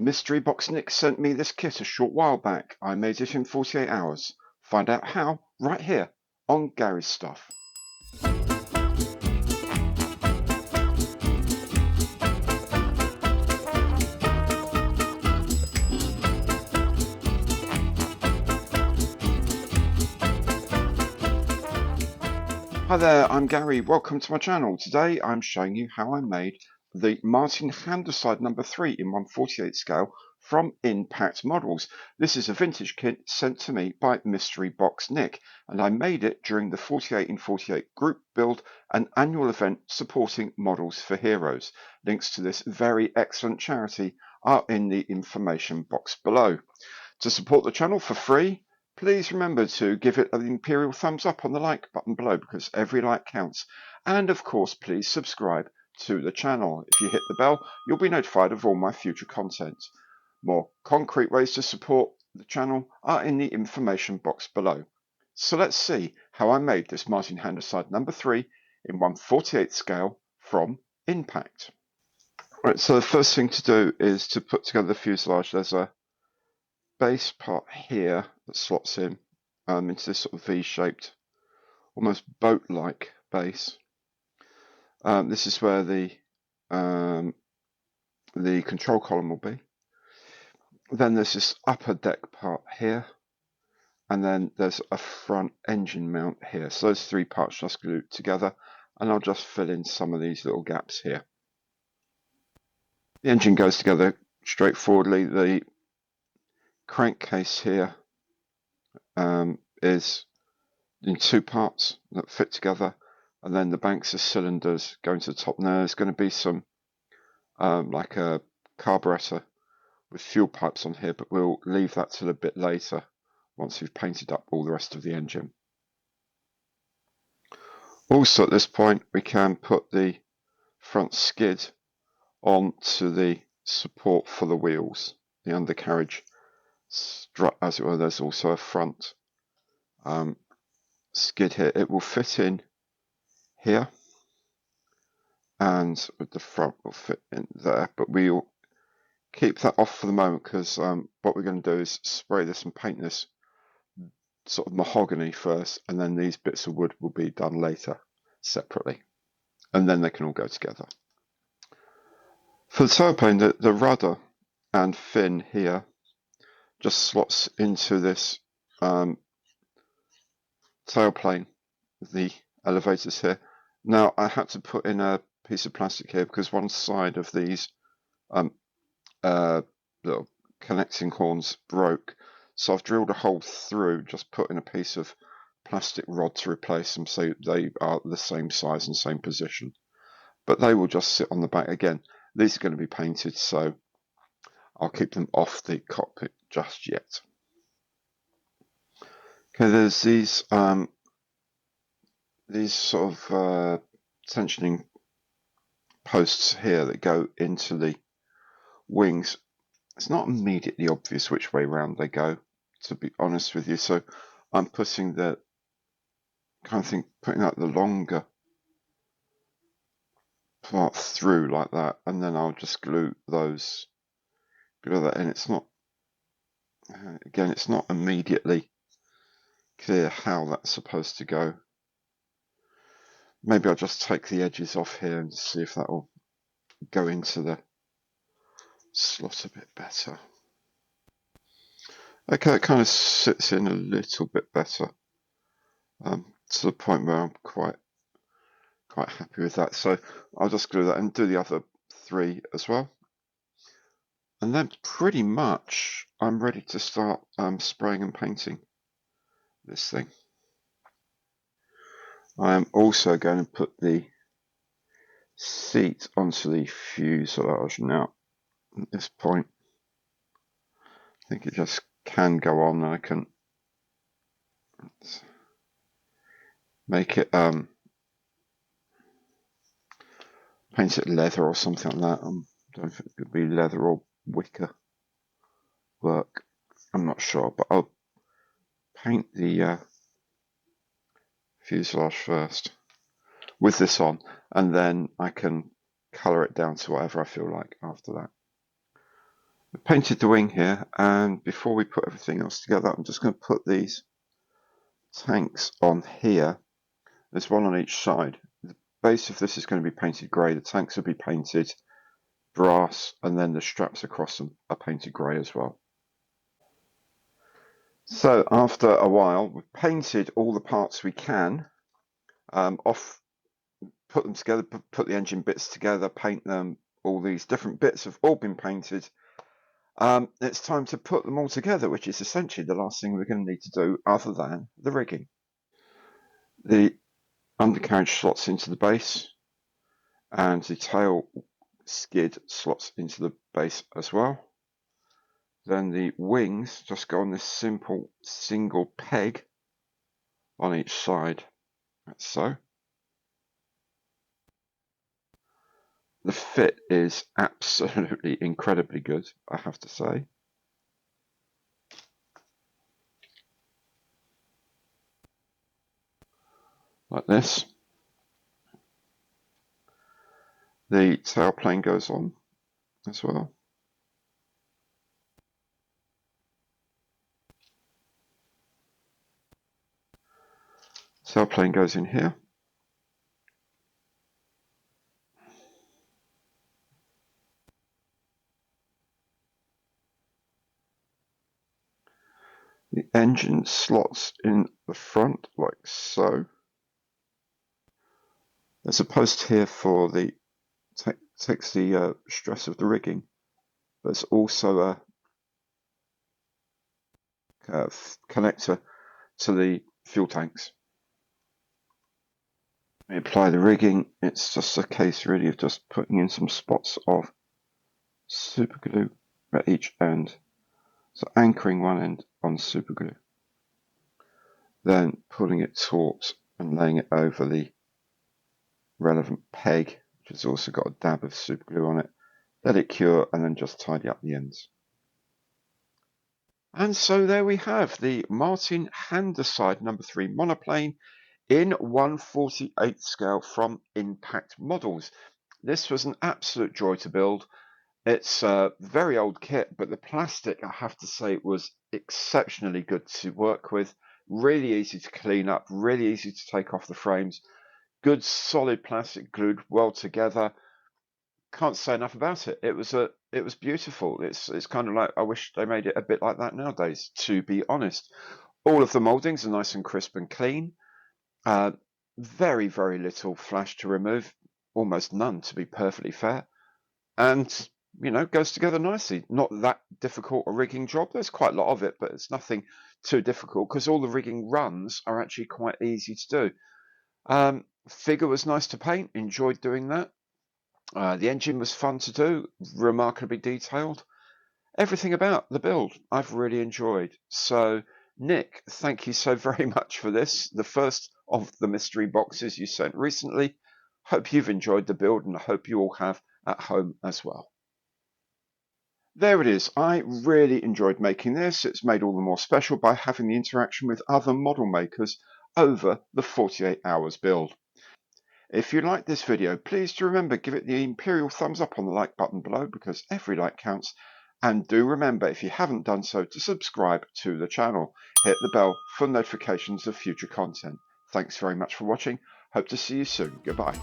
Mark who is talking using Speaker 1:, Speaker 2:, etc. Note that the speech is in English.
Speaker 1: Mystery Box Nick sent me this kit a short while back. I made it in 48 hours. Find out how right here on Gary's Stuff. Hi there, I'm Gary. Welcome to my channel. Today I'm showing you how I made the Martin Handasyde No.3 in 1/48 scale from Inpact Models. This is a vintage kit sent to me by Mystery Box Nick, and I made it during the 48 in 48 group build, an annual event supporting Models for Heroes. Links to this very excellent charity are in the information box below. To support the channel for free, please remember to give it an imperial thumbs up on the like button below, because every like counts. And of course, please subscribe to the channel. If you hit the bell, you'll be notified of all my future content. More concrete ways to support the channel are in the information box below. So let's see how I made this Martin Handasyde No.3 in 1/48 scale from Inpact. Right, so the first thing to do is to put together the fuselage. There's a base part here that slots in into this sort of V-shaped, almost boat-like base. This is where the control column will be. Then there's this upper deck part here, and then there's a front engine mount here. So those three parts just glued together, and I'll just fill in some of these little gaps here. The engine goes together straightforwardly. The crankcase here is in two parts that fit together, and then the banks of cylinders going to the top. Now there's going to be some like a carburetor with fuel pipes on here, but we'll leave that till a bit later once we've painted up all the rest of the engine. Also at this point we can put the front skid onto the support for the wheels, the undercarriage strut as it were. There's also a front skid here. It will fit in here, and the front will fit in there, but we'll keep that off for the moment, because what we're going to do is spray this and paint this sort of mahogany first, and then these bits of wood will be done later separately, and then they can all go together. For the tailplane, the rudder and fin here just slots into this tailplane, the elevators here. Now I had to put in a piece of plastic here because one side of these little connecting horns broke, so I've drilled a hole through, just put in a piece of plastic rod to replace them so they are the same size and same position, but they will just sit on the back. Again, these are going to be painted, so I'll keep them off the cockpit just yet. Okay, there's these sort of tensioning posts here that go into the wings. It's not immediately obvious which way round they go, to be honest with you, so I'm putting the putting out the longer part through like that, and then I'll just glue that in. It's not, again, it's not immediately clear how that's supposed to go. Maybe I'll just take the edges off here and see if that will go into the slot a bit better. Okay, it kind of sits in a little bit better, to the point where I'm quite happy with that. So I'll just glue that and do the other three as well, and then pretty much I'm ready to start spraying and painting this thing. I am also going to put the seat onto the fuselage now. At this point, I think it just can go on, and I can make it paint it leather or something like that. I don't know if it could be leather or wicker work, I'm not sure, but I'll paint the fuselage first with this on, and then I can colour it down to whatever I feel like after that. Painted the wing here, and before we put everything else together, I'm just going to put these tanks on here. There's one on each side. The base of this is going to be painted grey. The tanks will be painted brass, and then the straps across them are painted grey as well. So after a while, we've painted all the parts we can put them together, put the engine bits together, paint them. All these different bits have all been painted. It's time to put them all together, which is essentially the last thing we're going to need to do other than the rigging. The undercarriage slots into the base, and the tail skid slots into the base as well. Then the wings just go on this simple single peg on each side, like so. The fit is absolutely incredibly good, I have to say. Like this. The tailplane goes on as well. Tailplane goes in here. The engine slots in the front like so. There's a post here for the takes the stress of the rigging. There's also a connector to the fuel tanks. We apply the rigging. It's just a case really of just putting in some spots of super glue at each end. So anchoring one end on super glue, then pulling it taut and laying it over the relevant peg, which has also got a dab of super glue on it. Let it cure and then just tidy up the ends. And so there we have the Martin Handasyde No.3 monoplane in 1/48 scale from Inpact Models. This was an absolute joy to build. It's a very old kit, but the plastic, I have to say, was exceptionally good to work with. Really easy to clean up, really easy to take off the frames. Good solid plastic glued well together. Can't say enough about it. It was beautiful. It's kind of like, I wish they made it a bit like that nowadays, to be honest. All of the moldings are nice and crisp and clean. Very, very little flash to remove, almost none to be perfectly fair. And goes together nicely. Not that difficult a rigging job. There's quite a lot of it, but it's nothing too difficult because all the rigging runs are actually quite easy to do. Figure was nice to paint. Enjoyed doing that. The engine was fun to do. Remarkably detailed. Everything about the build I've really enjoyed. So Nick, thank you so very much for this. The first of the mystery boxes you sent recently. Hope you've enjoyed the build, and I hope you all have at home as well. There it is. I really enjoyed making this. It's made all the more special by having the interaction with other model makers over the 48 hours build. If you like this video, please do remember, give it the imperial thumbs up on the like button below because every like counts. And do remember, if you haven't done so, to subscribe to the channel. Hit the bell for notifications of future content. Thanks very much for watching. Hope to see you soon. Goodbye.